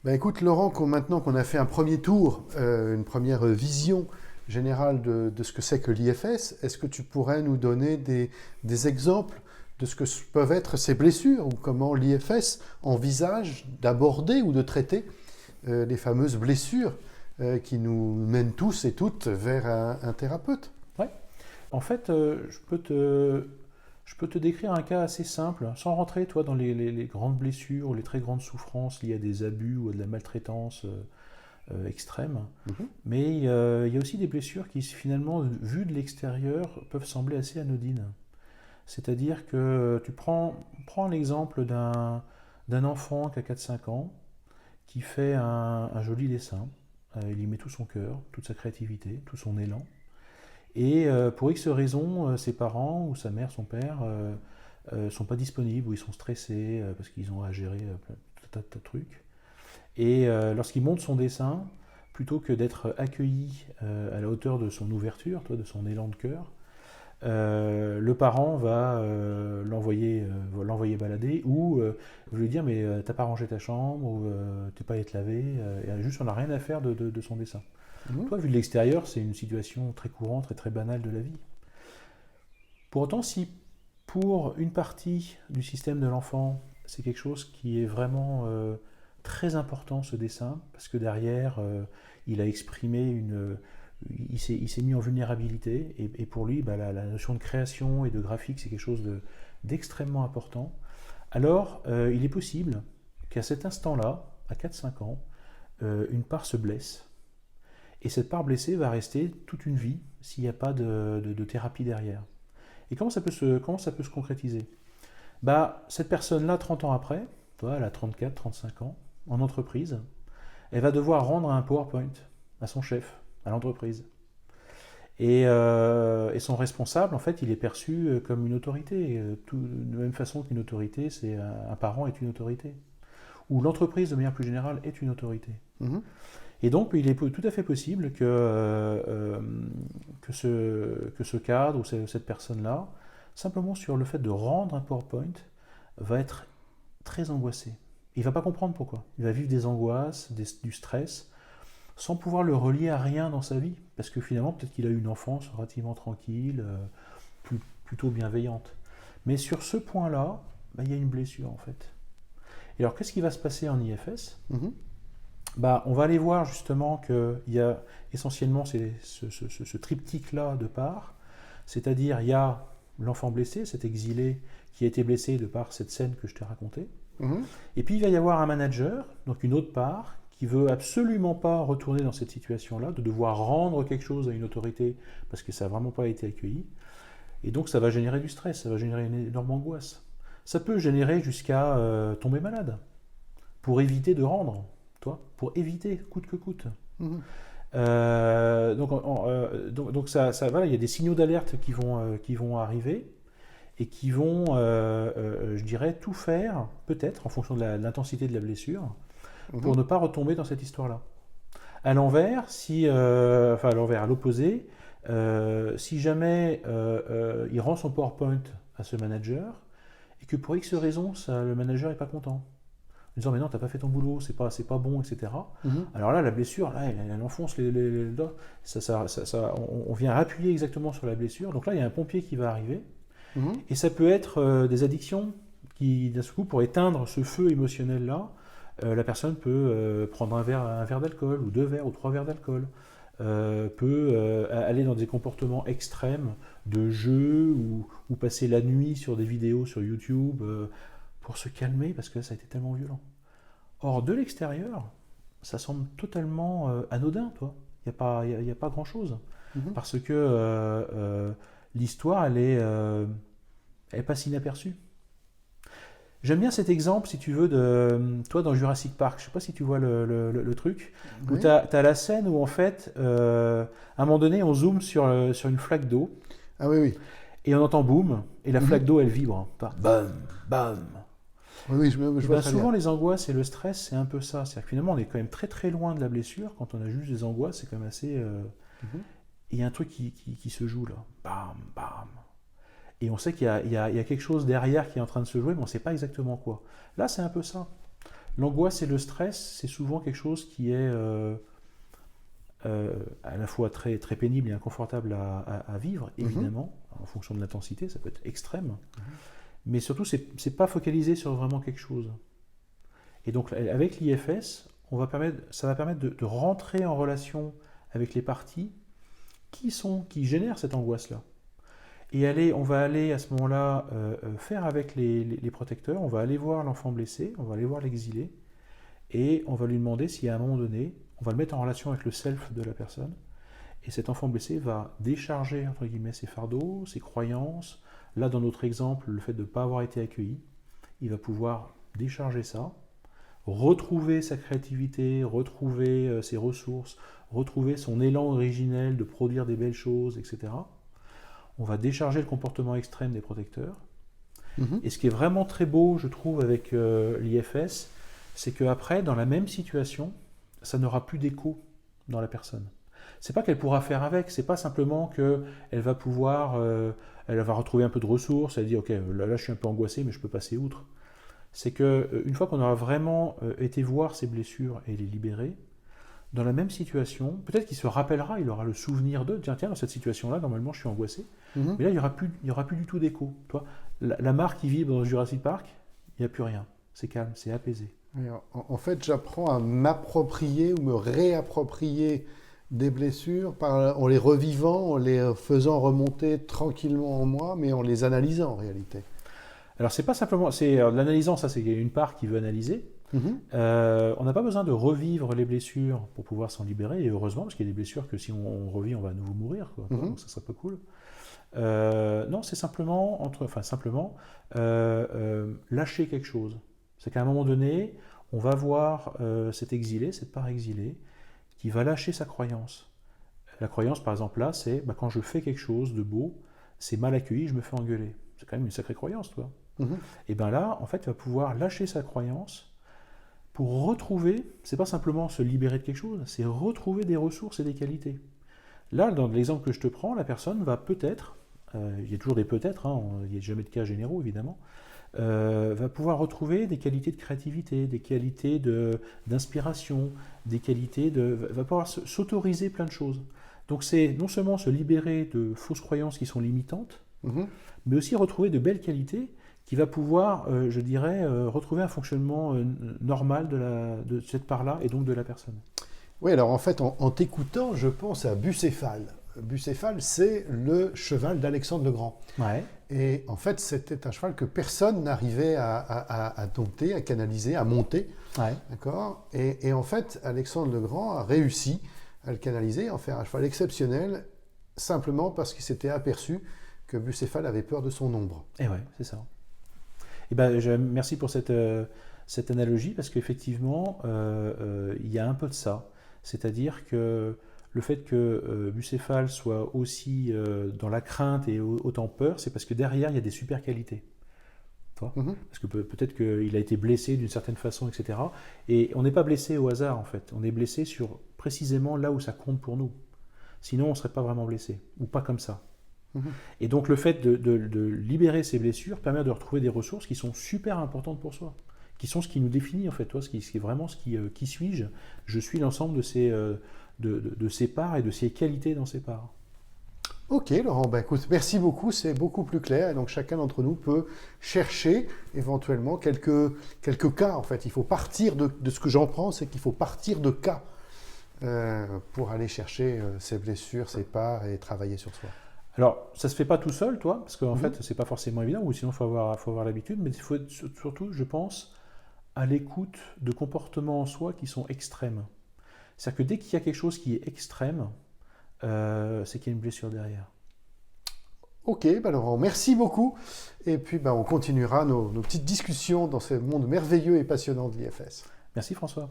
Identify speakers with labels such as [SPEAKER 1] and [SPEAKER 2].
[SPEAKER 1] Ben écoute Laurent, maintenant qu'on a fait un premier tour, une première vision générale de ce que c'est que l'IFS, est-ce que tu pourrais nous donner des exemples de ce que peuvent être ces blessures ou comment l'IFS envisage d'aborder ou de traiter les fameuses blessures qui nous mènent tous et toutes vers un thérapeute?
[SPEAKER 2] Ouais. En fait, je peux te décrire un cas assez simple, sans rentrer, toi, dans les grandes blessures ou les très grandes souffrances liées à des abus ou à de la maltraitance extrême.
[SPEAKER 1] Mhm.
[SPEAKER 2] Mais il y a aussi des blessures qui, finalement, vues de l'extérieur, peuvent sembler assez anodines. C'est-à-dire que prends l'exemple d'un enfant qui a 4-5 ans, qui fait un joli dessin. Il y met tout son cœur, toute sa créativité, tout son élan. Et pour X raisons, ses parents ou sa mère, son père, sont pas disponibles ou ils sont stressés parce qu'ils ont à gérer tout un tas de trucs. Et lorsqu'il monte son dessin, plutôt que d'être accueilli à la hauteur de son ouverture, toi, de son élan de cœur, le parent va l'envoyer balader ou lui dire mais t'as pas rangé ta chambre ou t'es pas allé te laver et juste on n'a rien à faire de son dessin.
[SPEAKER 1] Mhm.
[SPEAKER 2] Toi, vu de l'extérieur, c'est une situation très courante et très banale de la vie. Pour autant, si pour une partie du système de l'enfant, c'est quelque chose qui est vraiment très important, ce dessin, parce que derrière, il a exprimé il s'est mis en vulnérabilité, et pour lui, bah, la notion de création et de graphique, c'est quelque chose d'extrêmement important. Alors, il est possible qu'à cet instant-là, à 4-5 ans, une part se blesse. Et cette part blessée va rester toute une vie s'il n'y a pas de thérapie derrière. Et comment ça peut se concrétiser? Bah, cette personne-là, 30 ans après, toi, elle a 34-35 ans, en entreprise, elle va devoir rendre un PowerPoint à son chef, à l'entreprise. Et son responsable, en fait, il est perçu comme une autorité. De la même façon qu'une autorité, c'est un parent est une autorité. Ou l'entreprise, de manière plus générale, est une autorité.
[SPEAKER 1] Mhm.
[SPEAKER 2] Et donc, il est tout à fait possible que ce cadre ou cette personne-là, simplement sur le fait de rendre un PowerPoint, va être très angoissé. Il ne va pas comprendre pourquoi. Il va vivre des angoisses, du stress, sans pouvoir le relier à rien dans sa vie. Parce que finalement, peut-être qu'il a eu une enfance relativement tranquille, plutôt bienveillante. Mais sur ce point-là, bah, il y a une blessure en fait. Et alors, qu'est-ce qui va se passer en IFS?
[SPEAKER 1] Mhm.
[SPEAKER 2] Bah, on va aller voir justement qu'il y a essentiellement ce triptyque-là de part, c'est-à-dire il y a l'enfant blessé, cet exilé qui a été blessé de par cette scène que je t'ai racontée,
[SPEAKER 1] Mhm.
[SPEAKER 2] et puis il va y avoir un manager, donc une autre part, qui veut absolument pas retourner dans cette situation-là, de devoir rendre quelque chose à une autorité parce que ça n'a vraiment pas été accueilli, et donc ça va générer du stress, ça va générer une énorme angoisse. Ça peut générer jusqu'à tomber malade, pour éviter de rendre, toi, pour éviter coûte que coûte.
[SPEAKER 1] Mhm.
[SPEAKER 2] Donc voilà, il y a des signaux d'alerte qui vont arriver et qui vont, je dirais, tout faire, peut-être, en fonction de l'intensité de la blessure, pour
[SPEAKER 1] Mhm.
[SPEAKER 2] ne pas retomber dans cette histoire-là. À l'envers, enfin à l'envers, à l'opposé, si jamais il rend son PowerPoint à ce manager et que pour X raison, le manager n'est pas content, en disant mais non, t'as pas fait ton boulot, c'est pas bon, etc.
[SPEAKER 1] Mhm.
[SPEAKER 2] Alors là, la blessure, là, elle enfonce les doigts. On vient appuyer exactement sur la blessure. Donc là, il y a un pompier qui va arriver.
[SPEAKER 1] Mhm.
[SPEAKER 2] Et ça peut être des addictions qui, d'un coup, pour éteindre ce feu émotionnel-là, la personne peut prendre un verre d'alcool, ou 2 verres, ou 3 verres d'alcool. Peut aller dans des comportements extrêmes de jeu ou passer la nuit sur des vidéos sur YouTube pour se calmer parce que ça a été tellement violent. Or, de l'extérieur, ça semble totalement anodin, toi. Il n'y a pas grand-chose.
[SPEAKER 1] Mhm.
[SPEAKER 2] Parce que l'histoire, elle passe inaperçue. J'aime bien cet exemple, si tu veux, de toi dans Jurassic Park. Je ne sais pas si tu vois le truc, où tu
[SPEAKER 1] Oui.
[SPEAKER 2] as la scène où, en fait, à un moment donné, on zoome sur une flaque d'eau,
[SPEAKER 1] Ah oui, oui.
[SPEAKER 2] et on entend boum, et la
[SPEAKER 1] Mhm.
[SPEAKER 2] flaque d'eau, elle vibre. Bam, bam.
[SPEAKER 1] Oui, oui, je
[SPEAKER 2] Et
[SPEAKER 1] vois
[SPEAKER 2] bien
[SPEAKER 1] très bien.
[SPEAKER 2] souvent, les angoisses et le stress, c'est un peu ça. C'est-à-dire que finalement, on est quand même très très loin de la blessure. Quand on a juste des angoisses, c'est quand même assez.
[SPEAKER 1] Mhm.
[SPEAKER 2] Il y a un truc qui se joue là. Bam, bam. Et on sait qu'il y a quelque chose derrière qui est en train de se jouer, mais on ne sait pas exactement quoi. Là, c'est un peu ça. L'angoisse et le stress, c'est souvent quelque chose qui est à la fois très, très pénible et inconfortable à vivre, évidemment, en fonction de l'intensité, ça peut être extrême, mais surtout, c'est pas focalisé sur vraiment quelque chose. Et donc, avec l'IFS, ça va permettre de rentrer en relation avec les parties qui génèrent cette angoisse-là. Et on va aller à ce moment-là faire avec les protecteurs, on va aller voir l'enfant blessé, on va aller voir l'exilé, et on va lui demander si à un moment donné, on va le mettre en relation avec le self de la personne, et cet enfant blessé va décharger, entre guillemets, ses fardeaux, ses croyances. Là, dans notre exemple, le fait de ne pas avoir été accueilli, il va pouvoir décharger ça, retrouver sa créativité, retrouver ses ressources, retrouver son élan originel de produire des belles choses, etc. On va décharger le comportement extrême des protecteurs. Et ce qui est vraiment très beau, je trouve, avec l'IFS, c'est qu'après, dans la même situation, ça n'aura plus d'écho dans la personne. C'est pas qu'elle pourra faire avec, c'est pas simplement qu'elle va pouvoir, elle va retrouver un peu de ressources, elle dit ok, là je suis un peu angoissé, mais je peux passer outre. C'est qu'une fois qu'on aura vraiment été voir ses blessures et les libérer, dans la même situation, peut-être qu'il se rappellera, il aura le souvenir de, tiens, dans cette situation-là, normalement je suis angoissé, mais là il n'y aura plus du tout d'écho. La mare qui vibre dans Jurassic Park, il n'y a plus rien, c'est calme, c'est apaisé.
[SPEAKER 1] En fait, j'apprends à m'approprier ou me réapproprier des blessures en les revivant, en les faisant remonter tranquillement en moi, mais en les analysant en réalité.
[SPEAKER 2] Alors c'est pas simplement, l'analysant, ça c'est une part qui veut analyser. On n'a pas besoin de revivre les blessures pour pouvoir s'en libérer, et heureusement, parce qu'il y a des blessures que si on revit, on va à nouveau mourir, quoi. Donc ça serait pas cool. Non, c'est simplement, lâcher quelque chose. C'est qu'à un moment donné, on va voir cet exilé, cette part exilée, qui va lâcher sa croyance. La croyance, par exemple, là, c'est quand je fais quelque chose de beau, c'est mal accueilli, je me fais engueuler. C'est quand même une sacrée croyance, toi. Et bien là, en fait, il va pouvoir lâcher sa croyance pour retrouver, c'est pas simplement se libérer de quelque chose, c'est retrouver des ressources et des qualités. Là, dans l'exemple que je te prends, la personne va peut-être, il y a toujours des peut-être, il n'y a jamais de cas généraux évidemment, va pouvoir retrouver des qualités de créativité, des qualités d'inspiration, des qualités va pouvoir s'autoriser plein de choses. Donc c'est non seulement se libérer de fausses croyances qui sont limitantes, mais aussi retrouver de belles qualités qui va pouvoir, je dirais, retrouver un fonctionnement normal de cette part-là et donc de la personne.
[SPEAKER 1] Oui, alors en fait, en t'écoutant, je pense à Bucéphale. Bucéphale, c'est le cheval d'Alexandre le Grand.
[SPEAKER 2] Ouais.
[SPEAKER 1] Et en fait, c'était un cheval que personne n'arrivait à dompter, à canaliser, à monter.
[SPEAKER 2] Ouais.
[SPEAKER 1] D'accord ? Et en fait, Alexandre le Grand a réussi à le canaliser, à en faire un cheval exceptionnel, simplement parce qu'il s'était aperçu que Bucéphale avait peur de son ombre.
[SPEAKER 2] Et ouais, c'est ça. Et merci pour cette analogie, parce qu'effectivement, il y a un peu de ça. C'est-à-dire que le fait que Bucéphale soit aussi dans la crainte et autant peur, c'est parce que derrière, il y a des super qualités. Parce que peut-être qu'il a été blessé d'une certaine façon, etc. Et on n'est pas blessé au hasard, en fait. On est blessé sur précisément là où ça compte pour nous. Sinon, on ne serait pas vraiment blessé, ou pas comme ça. Et donc le fait de libérer ces blessures permet de retrouver des ressources qui sont super importantes pour soi, qui sont ce qui nous définit en fait, ce qui est vraiment qui suis-je. Je suis l'ensemble de ces parts et de ces qualités dans ces parts.
[SPEAKER 1] Ok Laurent, écoute, merci beaucoup, c'est beaucoup plus clair, et donc chacun d'entre nous peut chercher éventuellement quelques cas en fait. Il faut partir de ce que j'en prends, c'est qu'il faut partir de cas pour aller chercher ces blessures, ces parts et travailler sur soi.
[SPEAKER 2] Alors, ça ne se fait pas tout seul, toi, parce qu'en fait, ce n'est pas forcément évident, ou sinon, il faut avoir l'habitude, mais il faut être surtout, je pense, à l'écoute de comportements en soi qui sont extrêmes. C'est-à-dire que dès qu'il y a quelque chose qui est extrême, c'est qu'il y a une blessure derrière.
[SPEAKER 1] Ok, Laurent, merci beaucoup. Et puis, on continuera nos petites discussions dans ce monde merveilleux et passionnant de l'IFS.
[SPEAKER 2] Merci François.